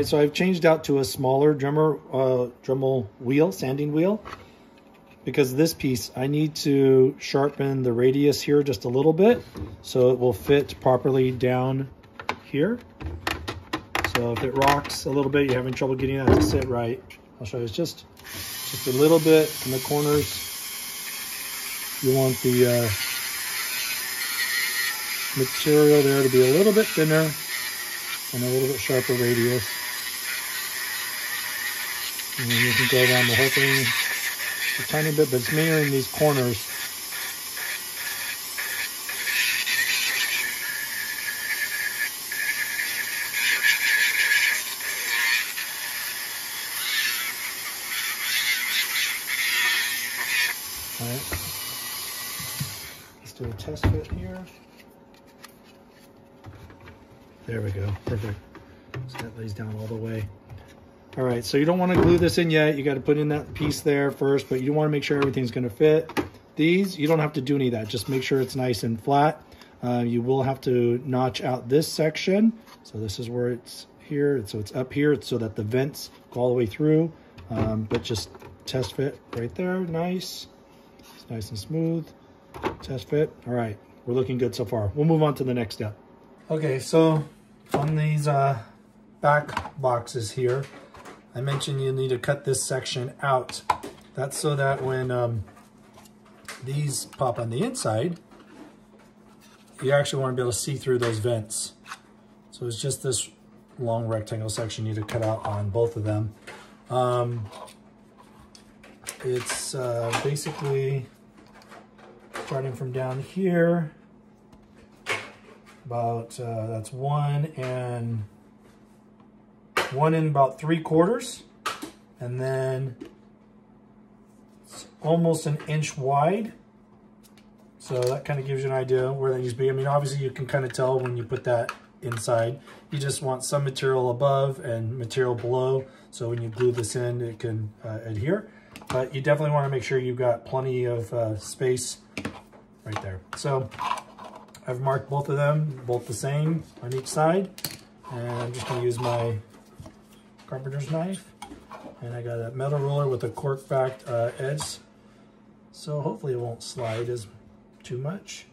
right, so I've changed out to a smaller Dremel wheel, sanding wheel, because this piece, I need to sharpen the radius here just a little bit so it will fit properly down here. So if it rocks a little bit, you're having trouble getting that to sit right, I'll show you. It's just a little bit in the corners. You want the material there to be a little bit thinner and a little bit sharper radius. And then you can go around the whole thing a tiny bit, but it's mainly in these corners. All right. Let's do a test fit here. There we go, perfect. So that lays down all the way. All right, so you don't want to glue this in yet. You got to put in that piece there first, but you want to make sure everything's going to fit. These, you don't have to do any of that. Just make sure it's nice and flat. You will have to notch out this section. So this is where it's here. So it's up here so that the vents go all the way through. But just test fit right there, nice. It's nice and smooth. Test fit. All right, we're looking good so far. We'll move on to the next step. Okay, so on these back boxes here, I mentioned you need to cut this section out. That's so that when these pop on the inside, you actually want to be able to see through those vents. So it's just this long rectangle section you need to cut out on both of them. It's basically starting from down here, about that's 1 and about 3/4, and then it's almost an inch wide. So that kind of gives you an idea where that needs to be. I mean, obviously you can kind of tell when you put that inside. You just want some material above and material below, so when you glue this in, it can adhere. But you definitely want to make sure you've got plenty of space right there. So I've marked both of them, both the same on each side, and I'm just going to use my carpenter's knife, and I got a metal ruler with a cork backed edge, so hopefully it won't slide as too much.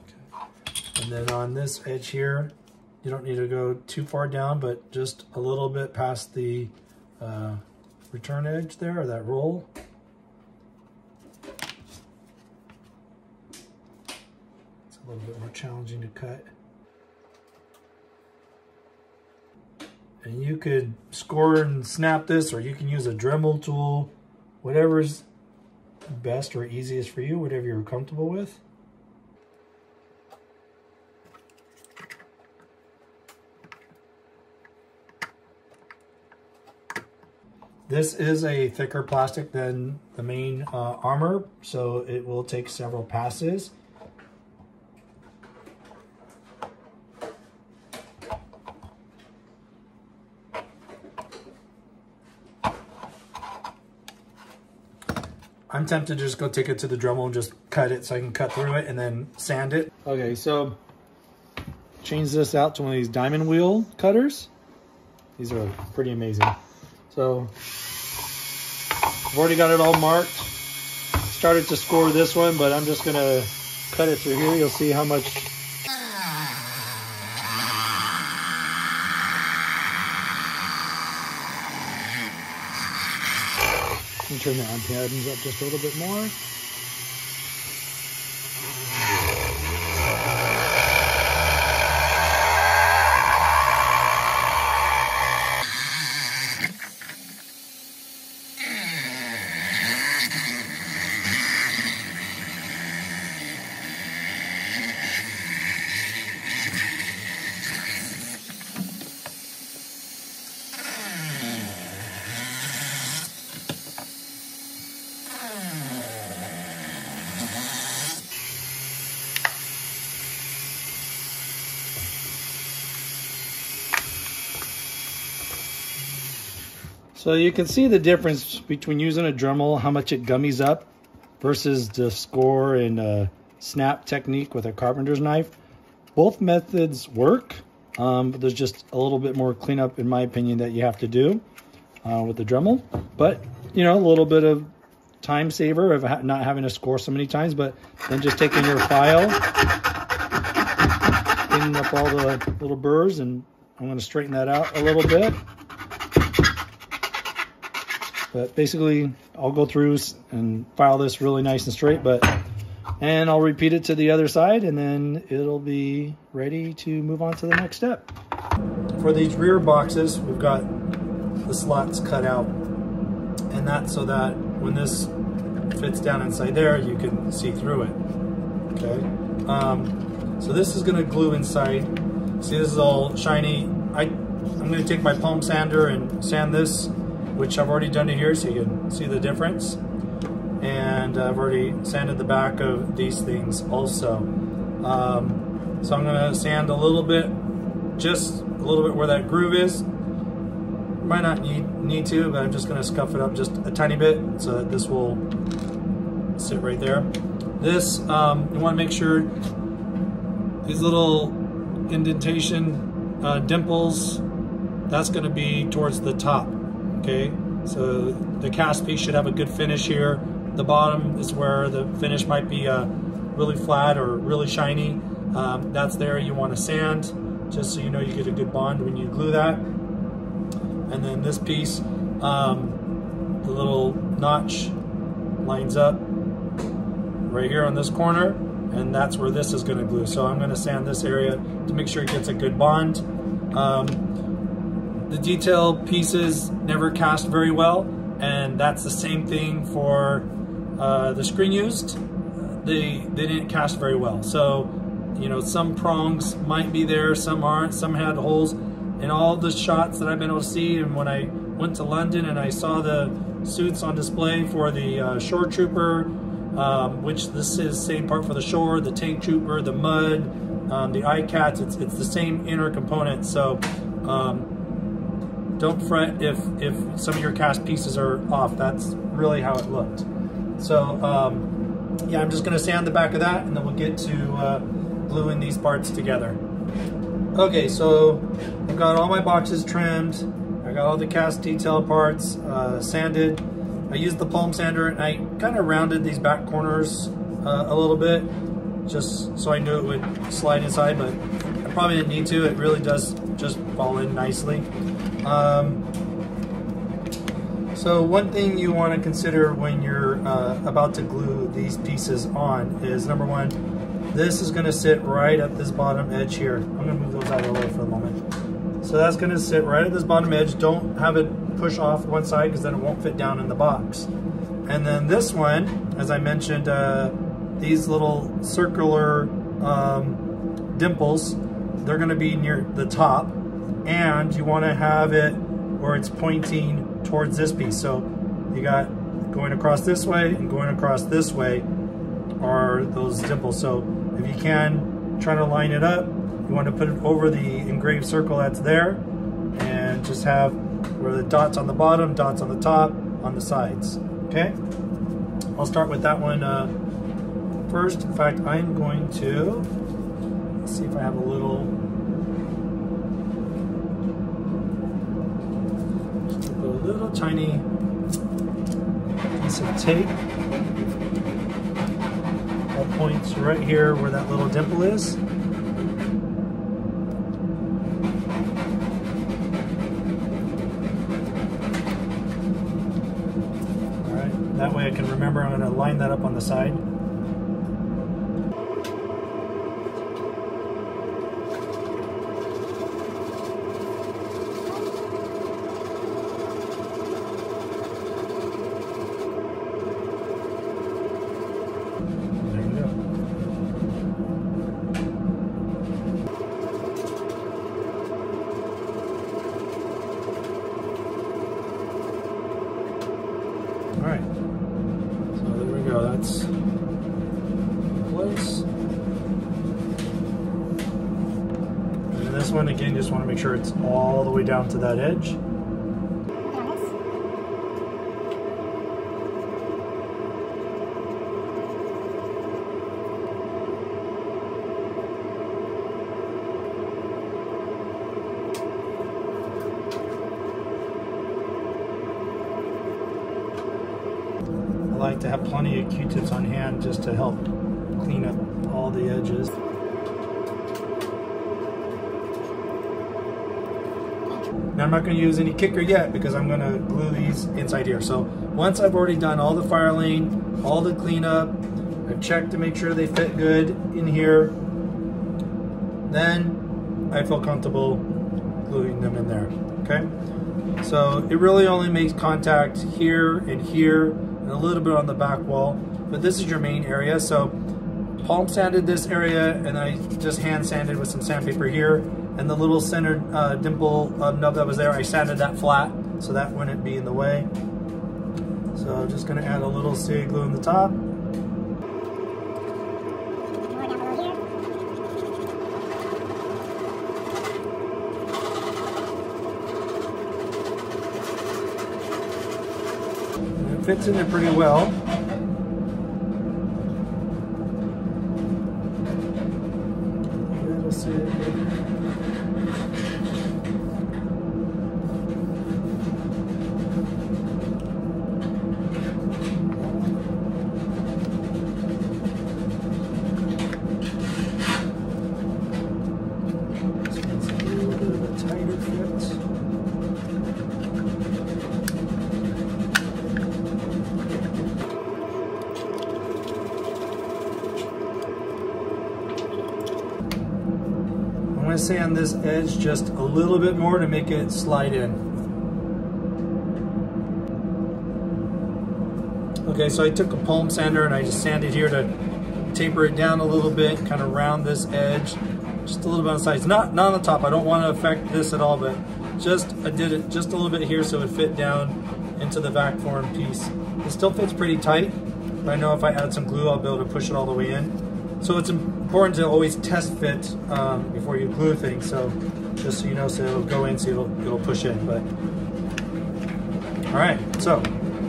Okay. And then on this edge here, you don't need to go too far down, but just a little bit past the return edge there, or that roll. It's a little bit more challenging to cut. And you could score and snap this, or you can use a Dremel tool, whatever's best or easiest for you, whatever you're comfortable with. This is a thicker plastic than the main armor, so it will take several passes. I'm tempted to just go take it to the Dremel and just cut it so I can cut through it and then sand it. Okay, so change this out to one of these diamond wheel cutters. These are pretty amazing. So I've already got it all marked. Started to score this one, but I'm just gonna cut it through here. You'll see how much. Let me turn the on-paddings up just a little bit more. So you can see the difference between using a Dremel, how much it gummies up, versus the score and snap technique with a carpenter's knife. Both methods work, but there's just a little bit more cleanup, in my opinion, that you have to do with the Dremel. But, you know, a little bit of time saver of not having to score so many times, but then just taking your file, cleaning up all the little burrs, and I'm going to straighten that out a little bit. But basically, I'll go through and file this really nice and straight, and I'll repeat it to the other side, and then it'll be ready to move on to the next step. For these rear boxes, we've got the slots cut out, and that's so that when this fits down inside there, you can see through it. Okay. So this is going to glue inside. See, this is all shiny. I'm going to take my palm sander and sand this, which I've already done it here, so you can see the difference. And I've already sanded the back of these things also. So I'm going to sand a little bit, just a little bit where that groove is. Might not need to, but I'm just going to scuff it up just a tiny bit so that this will sit right there. This, you want to make sure these little indentation dimples, that's going to be towards the top. Okay, so the cast piece should have a good finish here. The bottom is where the finish might be really flat or really shiny. That's there. You want to sand just so you know you get a good bond when you glue that. And then this piece, the little notch lines up right here on this corner, and that's where this is going to glue. So I'm going to sand this area to make sure it gets a good bond. The detail pieces never cast very well, and that's the same thing for the screen used. They didn't cast very well. So, you know, some prongs might be there, some aren't, some had holes. In all the shots that I've been able to see, and when I went to London and I saw the suits on display for the shore trooper, which this is same part for the shore, the tank trooper, the mud, the ICAT, it's the same inner component. So don't fret if some of your cast pieces are off. That's really how it looked. So yeah, I'm just going to sand the back of that, and then we'll get to gluing these parts together. Okay, so I've got all my boxes trimmed. I got all the cast detail parts sanded. I used the palm sander, and I kind of rounded these back corners a little bit, just so I knew it would slide inside, but I probably didn't need to. It really does just fall in nicely. So one thing you want to consider when you're about to glue these pieces on is, number one, this is going to sit right at this bottom edge here. I'm going to move those out of the way for a moment. So that's going to sit right at this bottom edge. Don't have it push off one side, because then it won't fit down in the box. And then this one, as I mentioned, these little circular dimples, they're going to be near the top, and you want to have it where it's pointing towards this piece. So you got going across this way and going across this way are those dimples. So if you can, try to line it up. You want to put it over the engraved circle that's there, and just have where the dots on the bottom, dots on the top, on the sides. Okay, I'll start with that one first. In fact, I'm going to see if I have a little tiny piece of tape that points right here where that little dimple is. All right, that way I can remember I'm going to line that up on the side. Alright, so there we go, that's in place. And this one, again, just want to make sure it's all the way down to that edge. like to have plenty of Q-tips on hand just to help clean up all the edges. Now I'm not going to use any kicker yet because I'm going to glue these inside here. So once I've already done all the fire lane, all the cleanup, I've checked to make sure they fit good in here, then I feel comfortable gluing them in there, okay? So it really only makes contact here and a little bit on the back wall, but this is your main area. So palm sanded this area and I just hand sanded with some sandpaper here. And the little center dimple nub that was there, I sanded that flat so that wouldn't be in the way. So I'm just gonna add a little CA glue in the top. And it fits in there pretty well. That'll sit. I'm going to sand this edge just a little bit more to make it slide in. Okay, so I took a palm sander and I just sanded here to taper it down a little bit, kind of round this edge, just a little bit on the sides. Not on the top, I don't want to affect this at all, but I did it just a little bit here so it fit down into the vac form piece. It still fits pretty tight, but I know if I add some glue, I'll be able to push it all the way in. So it's important to always test fit before you glue things. So just so you know, so it'll go in, so it'll push in. But all right, so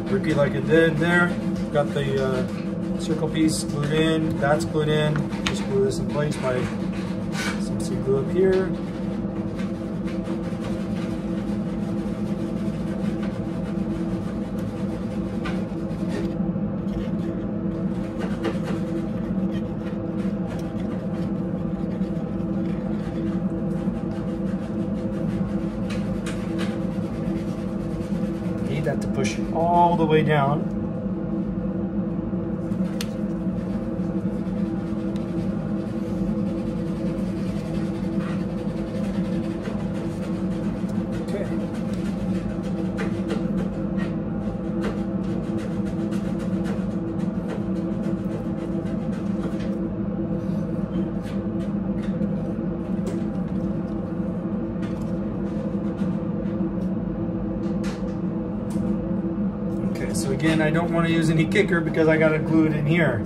repeat like it did there. Got the circle piece glued in. That's glued in. Just glue this in place by some C glue up here. That to push all the way down. Okay. So again, I don't want to use any kicker because I got it glued in here.